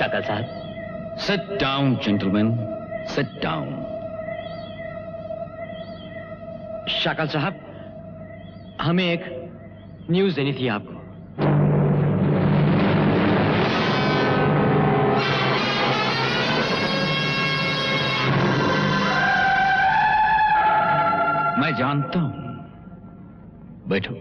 शाका साहब। Sit down, gentlemen. Sit down. शाका साहब, हमें एक न्यूज़ देनी थी आपको। मैं जानता हूं। बैठो।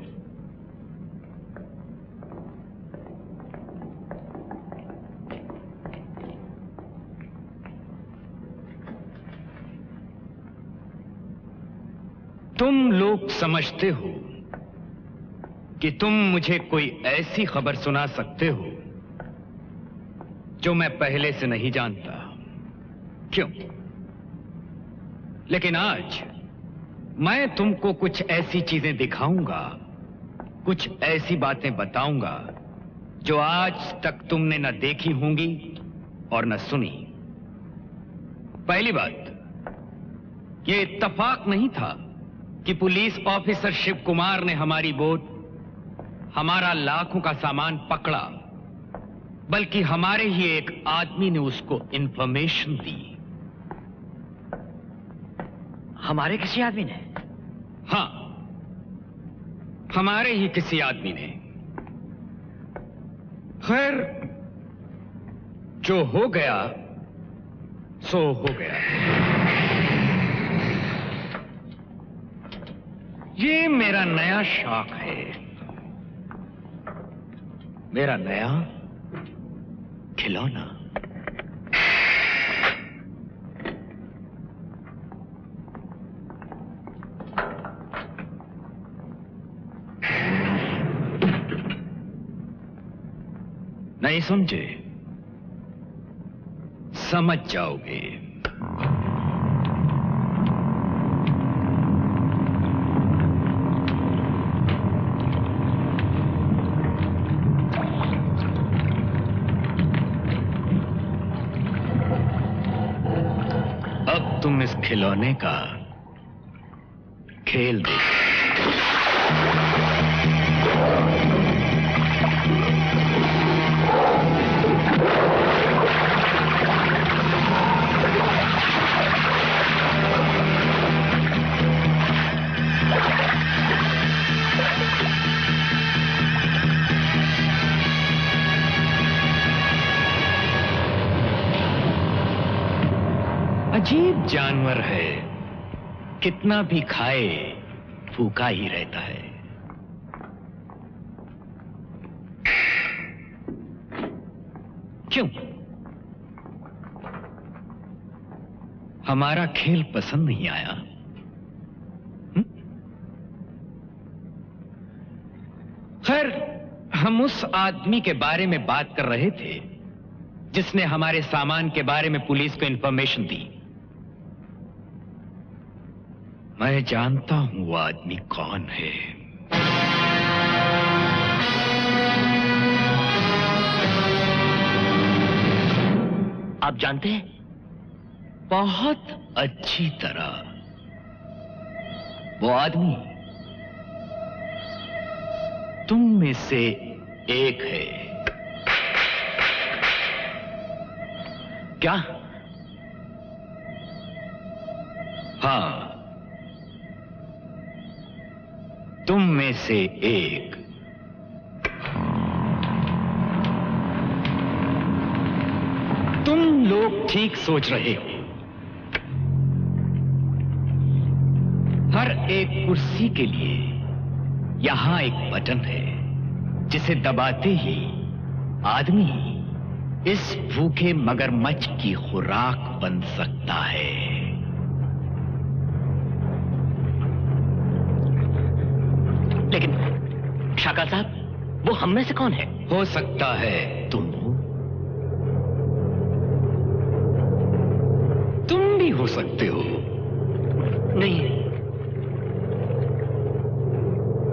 तुम लोग समझते हो कि तुम मुझे कोई ऐसी खबर सुना सकते हो जो मैं पहले से नहीं जानता। क्यों? लेकिन आज मैं तुमको कुछ ऐसी चीजें दिखाऊंगा, कुछ ऐसी बातें बताऊंगा जो आज तक तुमने न देखी होंगी और न सुनी। पहली बात, यह इत्तेफाक नहीं था कि पुलिस ऑफिसर शिव कुमार ने हमारी बोट, हमारा लाखों का सामान पकड़ा, बल्कि हमारे ही एक आदमी ने उसको इंफॉर्मेशन दी। हमारे किसी आदमी ने? हां, हमारे ही किसी आदमी ने। खैर, जो हो गया सो हो गया। ये मेरा नया शौक है, मेरा नया खिलौना। नहीं समझे? समझ जाओगे। तुम इस खिलौने का खेल देखो। अजीब जानवर है, कितना भी खाए भूखा ही रहता है। क्यों? हमारा खेल पसंद नहीं आया? खैर, हम उस आदमी के बारे में बात कर रहे थे जिसने हमारे सामान के बारे में पुलिस को इंफॉर्मेशन दी। मैं जानता हूं वो आदमी कौन है। आप जानते हैं? बहुत अच्छी तरह। वो आदमी तुम में से एक है। क्या? हां, तुम में से एक। तुम लोग ठीक सोच रहे हो। हर एक कुर्सी के लिए यहां एक बटन है जिसे दबाते ही आदमी इस भूखे मगरमच्छ की खुराक बन सकता है। लेकिन शाका साहब, वो हम में से कौन है? हो सकता है तुम हो, तुम भी हो सकते हो। नहीं,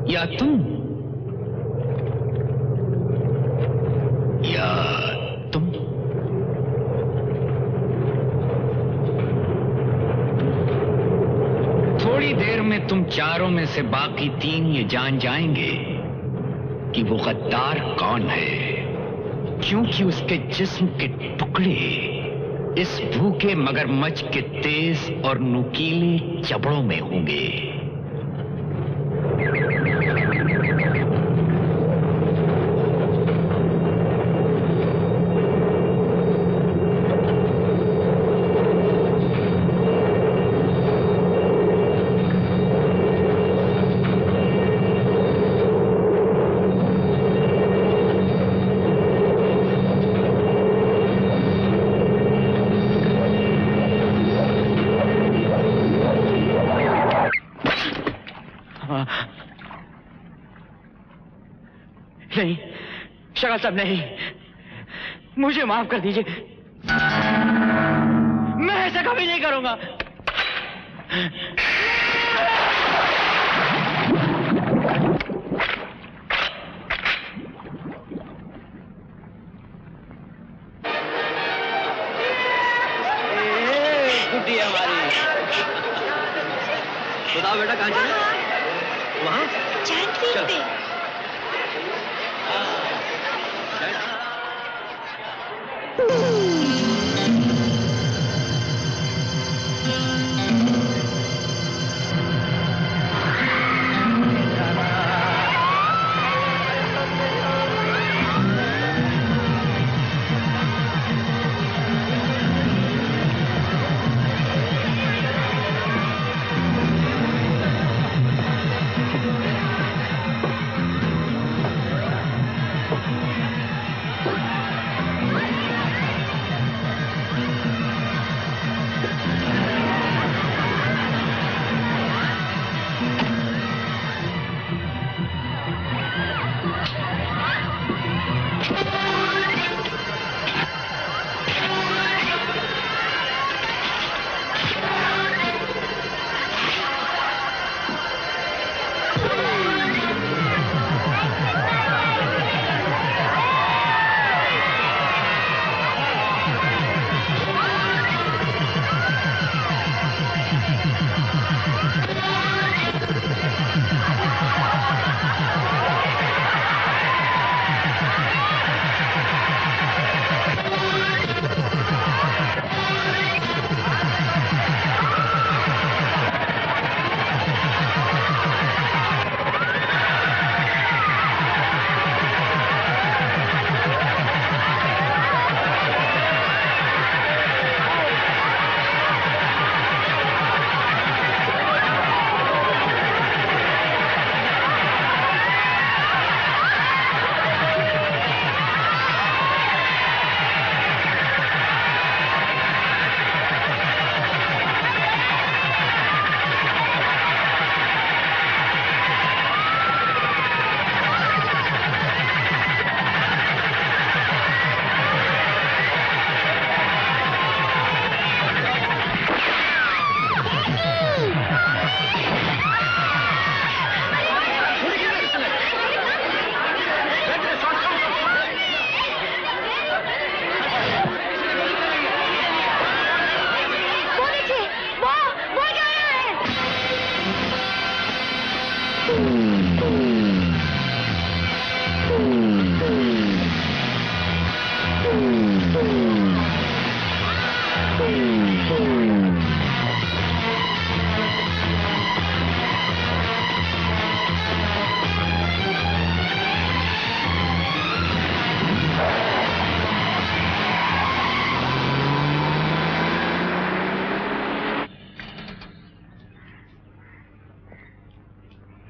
या तुम या तुम। थोड़ी देर में तुम चारों में से बाकी तीन ये जान जाएंगे कि वो गद्दार कौन है। क्योंकि उसके जिस्म के टुकड़े इस भूखे मगरमच्छ के तेज और नुकीले जबड़ों में होंगे। नहीं शक्ल साहब, नहीं, मुझे माफ कर दीजिए, मैं ऐसा कभी नहीं करूंगा। गुड्डी हमारी, बताओ बेटा कहाँ चले? वहाँ चैनफील्ड पे।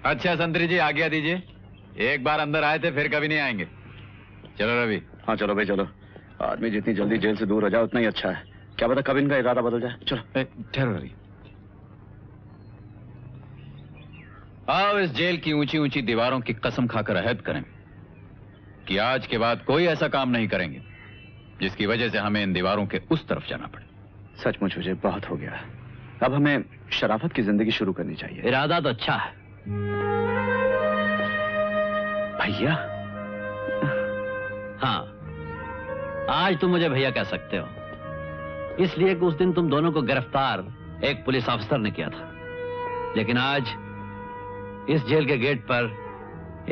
अच्छा संतरी जी, आज्ञा दीजिए। एक बार अंदर आए थे, फिर कभी नहीं आएंगे। चलो रवि। हाँ चलो भाई चलो। आदमी जितनी जल्दी जेल से दूर हो जाए उतना ही अच्छा है। क्या पता कब इनका इरादा बदल जाए। चलो ठहरो रवि। आओ इस जेल की ऊंची ऊंची दीवारों की कसम खाकर अहद करें कि आज के बाद कोई ऐसा काम नहीं करेंगे जिसकी वजह से हमें इन दीवारों के उस तरफ जाना पड़े। सचमुच विजय, बहुत हो गया। अब हमें शराफत की जिंदगी शुरू करनी चाहिए। इरादा तो अच्छा है भैया। हाँ, आज तुम मुझे भैया कह सकते हो, इसलिए कि उस दिन तुम दोनों को गिरफ्तार एक पुलिस अफसर ने किया था, लेकिन आज इस जेल के गेट पर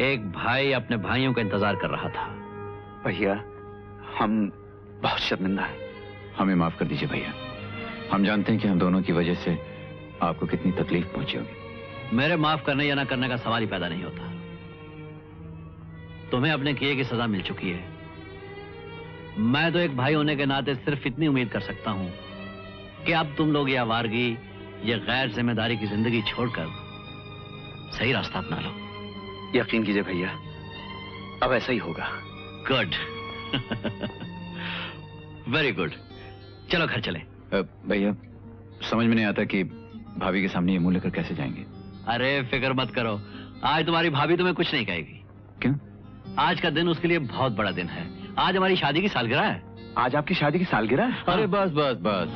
एक भाई अपने भाइयों का इंतजार कर रहा था। भैया, हम बहुत शर्मिंदा हैं। हमें माफ कर दीजिए भैया। हम जानते हैं कि हम दोनों की वजह से आपको कितनी तकलीफ पहुंची होगी। मेरे माफ करने या ना करने का सवाल ही पैदा नहीं होता। तुम्हें अपने किए की सजा मिल चुकी है। मैं तो एक भाई होने के नाते सिर्फ इतनी उम्मीद कर सकता हूं कि अब तुम लोग ये आवारगी, ये गैर जिम्मेदारी की जिंदगी छोड़कर सही रास्ता अपना लो। यकीन कीजिए भैया, अब ऐसा ही होगा। गुड। Very good. चलो घर चले। भैया समझ में नहीं आता कि भाभी के सामने ये मुंह लेकर कैसे जाएंगे। अरे फिक्र मत करो, आज तुम्हारी भाभी तुम्हें कुछ नहीं कहेगी। क्यों? आज का दिन उसके लिए बहुत बड़ा दिन है। आज हमारी शादी की सालगिरह है। आज आपकी शादी की सालगिरह है? अरे बस बस बस,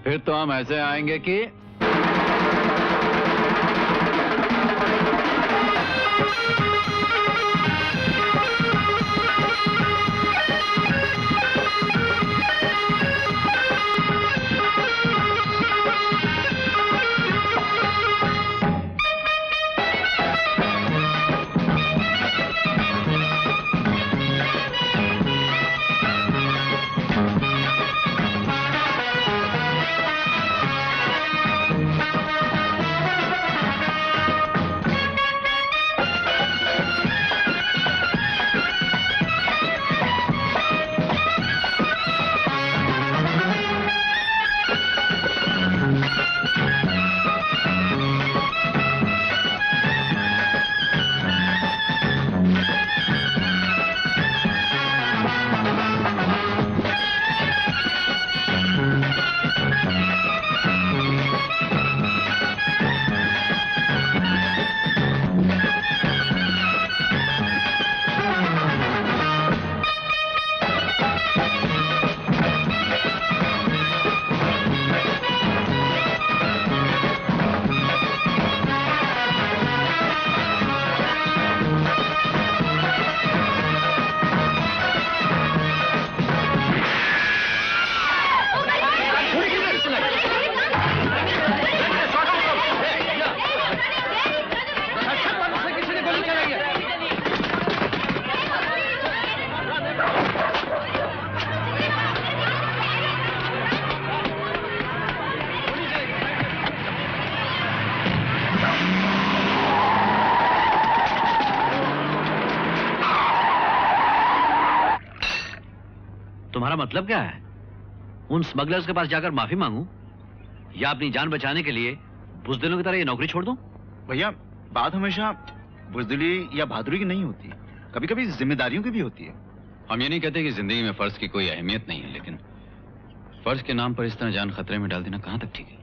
फिर तो हम ऐसे आएंगे कि तुम्हारा मतलब क्या है? उन स्मगलर्स के पास जाकर माफी मांगूं या अपनी जान बचाने के लिए बुजदिलों की तरह ये नौकरी छोड़ दूं? भैया बात हमेशा बुजदिली या बहादुरी की नहीं होती, कभी कभी जिम्मेदारियों की भी होती है। हम ये नहीं कहते कि जिंदगी में फर्ज की कोई अहमियत नहीं है, लेकिन फर्ज के नाम पर इस तरह जान खतरे में डाल देना कहां तक ठीक है?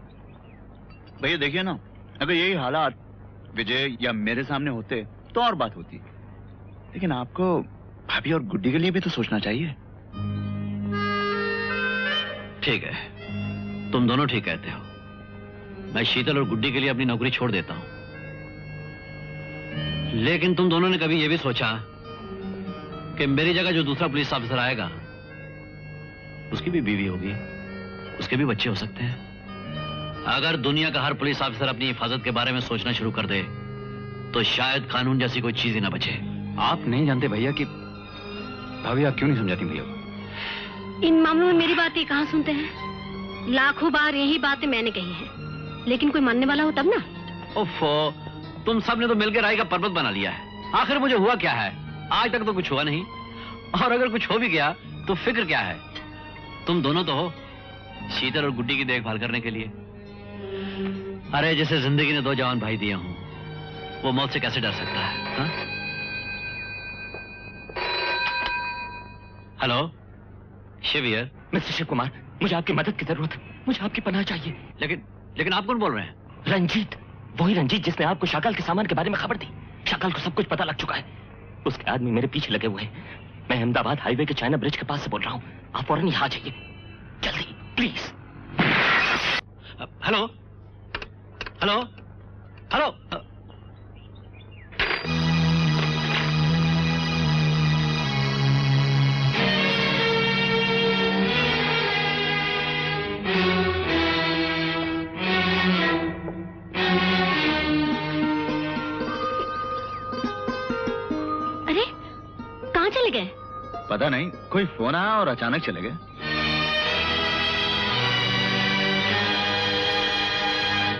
भैया देखिए ना, अगर यही हालात विजय या मेरे सामने होते तो और बात होती, लेकिन आपको भाभी और गुड्डी के लिए भी तो सोचना चाहिए। ठीक है, तुम दोनों ठीक कहते हो। मैं शीतल और गुड्डी के लिए अपनी नौकरी छोड़ देता हूं, लेकिन तुम दोनों ने कभी यह भी सोचा कि मेरी जगह जो दूसरा पुलिस ऑफिसर आएगा उसकी भी बीवी होगी, उसके भी बच्चे हो सकते हैं। अगर दुनिया का हर पुलिस ऑफिसर अपनी हिफाजत के बारे में सोचना शुरू कर दे तो शायद कानून जैसी कोई चीज ही ना बचे। आप नहीं जानते भैया कि भाभी आप क्यों नहीं समझाती भैया को? इन मामलों में मेरी बात ये कहाँ सुनते हैं? लाखों बार यही बातें मैंने कही है, लेकिन कोई मानने वाला हो तब ना। ओफो, तुम सबने तो मिलकर राय का पर्वत बना लिया है। आखिर मुझे हुआ क्या है? आज तक तो कुछ हुआ नहीं, और अगर कुछ हो भी गया तो फिक्र क्या है? तुम दोनों तो हो शीतल और गुड्डी की देखभाल करने के लिए। अरे जिसे जिंदगी ने दो जवान भाई दिए हों वो मौत से कैसे डर सकता है? हा? Hello, Shiv here. Mister Shiv Kumar, मुझे आपकी मदद की जरूरत है। मुझे आपकी पनाह चाहिए। लेकिन आप कौन बोल रहे हैं? रंजीत, वही रंजीत जिसने आपको शाकाल के सामान के बारे में खबर दी। शाकाल को सब कुछ पता लग चुका है। उसके आदमी मेरे पीछे लगे हुए हैं। मैं अहमदाबाद हाईवे के चाइना ब्रिज के पास से बोल रहा हूँ। आप फौरन यहाँ आ जाइए, जल्दी प्लीज। Hello hello hello. अरे कहाँ चले गए? पता नहीं, कोई फोन आया और अचानक चले गए।